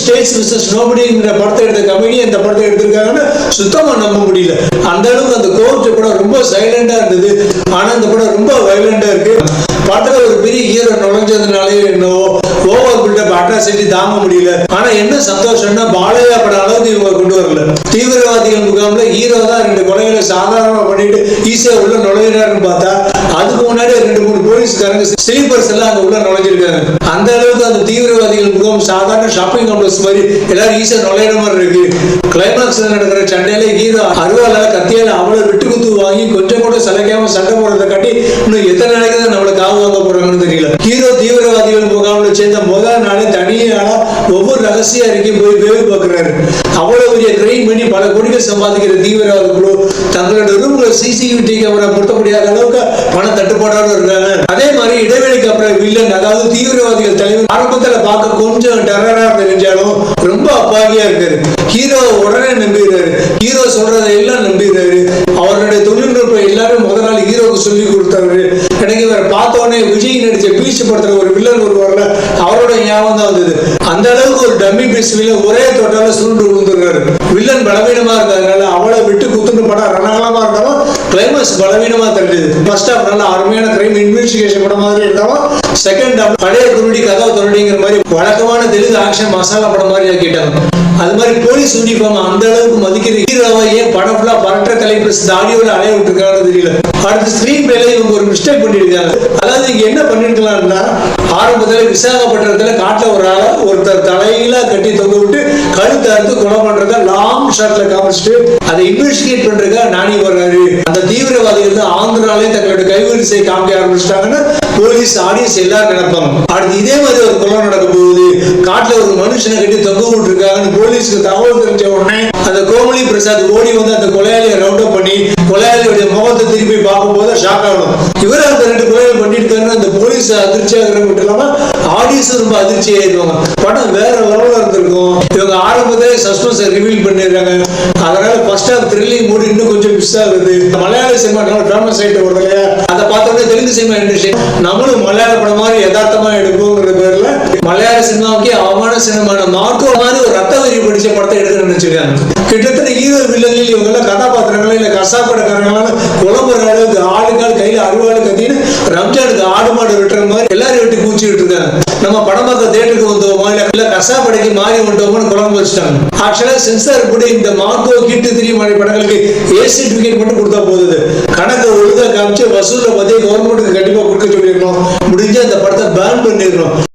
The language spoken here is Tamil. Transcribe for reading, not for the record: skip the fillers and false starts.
ஸ்டேட்ஸ் விசஸ் நோபடிங்கிற படத்தை எடுத்த கம்பெனி இந்த படத்தை எடுத்திருக்காங்கன்னு சுத்தமா நம்ப முடியல. அந்த அளவுக்கு அந்த கோர்ட் படம் ரொம்ப சைலண்டா இருந்தது. ஆனா இந்த படம் ரொம்ப வைலண்டா இருக்கு. படத்துல ஒரு பெரிய ஹீரோ நுழைஞ்சதுனாலே என்னவோ ஓவர் பில்டப் அட்ராசிட்டி தாங்க முடியல. ஆனா என்ன சந்தோஷம்னா பாலையா படம் அளவுக்கு இவங்க கொண்டு வரல. தீவிரவாதிகள் முகாம்ல ஹீரோ தான் 2 கொலைகளை சாதாரணமா பண்ணிட்டு ஈஸியா உள்ள நுழையிறாருன்னு பார்த்தா அதுக்கு முன்னாடி 2-3 போலீஸ்காரங்க ஸ்லீப்பர்ஸ் எல்லாம் அங்க உள்ள நுழைஞ்சிருக்காங்க. அந்த அளவுக்கு அந்த தீவிரவாதிகள் முகாம் சாதாரண ஷாப்பிங் காம்ப்ளெக்ஸ் மாதிரி எல்லாரும் ஈஸியா நுழையிற மாதிரி இருக்கு. கிளைமாக்ஸ்ல நடக்கிற சண்டையில ஹீரோ அருவால கத்தியால அவ்வளவு விட்டு குத்து வாங்கி கொஞ்சம் கூட சளைக்காம சண்டை போடுறதை காட்டி இன்னும் எத்தனை நாளைக்கு தான் நம்மளை காவு வாங்க போறாங்கன்னு தெரியல. ஹீரோ தீவிரவாதிகள் முகாம்ல சேர்ந்த முதல் நாளே தனியாளா ஒவ்வொரு ரகசிய அறிக்கை போய் வேவு பார்க்கிறாரு. அவ்வளவு பெரிய கிரைம் பண்ணி பல கோடிகள் சம்பாதிக்கிற தீவிரவாத குழு தங்களோட ரூம்ல சிசிடிவி கேமரா பொருத்த முடியாத அளவுக்கு பண தட்டுப்பாடோட இருக்காங்க. அதே மாதிரி இடைவெளிக்கு அப்புறம் வில்லன் அதாவது தீவிரவாதிகள் தலைவர் ஆரம்பத்துல பார்க்க கொஞ்சம் டெரரா தெரிஞ்சாலும் ரொம்ப அப்பாவியா இருக்காரு. ஹீரோ உடனே நம்பிடுறாரு. ஹீரோ சொல்றதை எல்லாம் நம்பிடுறாரு. அவருடைய தொழில்நுட்பம் எல்லாரும் முதல் நாள் ஹீரோக்கு சொல்லி கொடுத்தாரு. எனக்கு இவரை பார்த்த உடனே விஜய் நடிச்ச பீச் படத்துல ஒரு வில்லன் வருவார்ல அவரோட ஞாபகம் தான் வந்தது. அந்த அளவுக்கு ஒரு டம்மி பீஸ் வில்லன் ஒரே தொட்டால சுருண்டு விழுந்துடுறாரு. வில்லன் பலவீனமா இருக்கிறதுனால அவளை விட்டு குத்துன்னு படம் ரணகலமா இருந்தாலும் கிளைமாக்ஸ் பலவீனமா தெரிஞ்சது. ஃபர்ஸ்ட் ஹாஃப் நல்ல அருமையான கிரைம் இன்வெஸ்டிகேஷன் படம் மாதிரி இருந்தாலும் செகண்ட் ஹாஃப் பழைய குருடி கதவு தொரடிங்கிற மாதிரி வழக்கமான தெலுங்கு ஆக்ஷன் மசாலா படம் மாதிரி ஆக்கிட்டாங்க. அது மாதிரி போலீஸ் யூனிஃபார்ம் அந்த அளவுக்கு மதிக்கிற ஹீரோவை ஏன் படம் ஃபுல்லா பரட்ட கலை பிளஸ் தாடியோட அலைய விட்டுருக்காங்கன்னு தெரியல. அடுத்து ஸ்கிரீன் பிளேல இவங்க ஒரு மிஸ்டேக் பண்ணிருக்காங்க. அதாவது இங்க என்ன பண்ணிருக்கலாம்னா ஆரம்பத்துல விசாகப்பட்டினத்துல காட்டுல ஒரு ஆள ஒருத்தர் தலையில கட்டி தொங்க விட்டு கழுத்தை அறுத்து கொலை பண்றத லாங் ஷாட்ல காமிச்சிட்டு அதை இன்வெஸ்டிகேட் பண்றதுக்காக நானி வர்றாரு. அந்த தீவிரவாதிகள் தான் ஆந்திராலே தங்களோட கைவரிசை காமிக்க ஆரம்பிச்சிட்டாங்கன்னு போலீஸ் ஆடியன்ஸ் எல்லாரும் நினைப்பாங்க. அடுத்து இதே மாதிரி ஒரு கொலை நடக்க போகுது. காட்டுல ஒரு மனுஷனை கட்டி தொங்க விட்டு இருக்காங்கன்னு போலீஸ்க்கு தகவல் தெரிஞ்ச உடனே அந்த கோமலி பிரசாத் ஓடி வந்து அந்த கொலையாளியை ரவுண்ட் அப் பண்ணி கொலையாளியுடைய முகத்தை திருப்பி பார்க்கும் போது ஷாக் ஆகணும். இவரை அந்த 2 கொலைகள் பண்ணிட்டு அந்த போலீஸ் அதிர்ச்சி ஆகிற மட்டும் இல்லாம ஆடியன்ஸ் ரொம்ப அதிர்ச்சி ஆயிடுவாங்க. படம் வேற லெவல்ல இருந்திருக்கும். இவங்க ஆரம்பத்திலே சஸ்பென்ஸை ரிவீல் பண்ணிடுறாங்க. அதனால ஃபர்ஸ்ட் ஹாஃப் த்ரில்லிங் மூடி இன்னும் கொஞ்சம் மிஸ் ஆகுது. மலையாள சினிமா நல்ல ஃபேமஸ் ஆயிட்டு வருது இல்லையா? அதை பார்த்தோன்னே தெலுங்கு சினிமா இண்டஸ்ட்ரி நம்மளும் மலையாள படம் மாதிரி யதார்த்தமா எடுப்போங்கிற பேர்ல மலையாள சினிமாவுக்கு அவமான சினிமான மார்க்கோ மாதிரி ஒரு ரத்த வரி படிச்ச படத்தை எடுக்க நினைச்சிருக்காங்க. கிட்டத்தட்ட ஹீரோ வில்லன்கள் இவங்க எல்லாம் கதாபாத்திரங்களா இல்ல கசாப்படக்காரங்களால குழம்புற அளவுக்கு ஆளுக்கால் கையில அருவாள் கத்தின்னு ரம்ஜானுக்கு ஆடு மாடு வெட்டுற மாதிரி எல்லாரும் வெட்டி கூச்சிட்டு இருக்காங்க. நம்ம படம் பார்க்க தேட்டருக்கு வந்தோமா இல்ல கசாப்படைக்கு மாறி வந்துட்டோமோன்னு குழம்பு வச்சுட்டாங்க. ஆக்சுவலா சென்சார் கூட இந்த மார்க்கோ கீட்டு 3 மாதிரி படங்களுக்கு ஏ சர்டிபிகேட் மட்டும் கொடுத்தா போகுது. கணக்கு ஒழுங்கா காமிச்சு வசூல பத்தி கவர்மெண்ட்டுக்கு கண்டிப்பா கொடுக்க சொல்லிடணும். முடிஞ்சு அந்த படத்தை பேன் பண்ணிடணும்.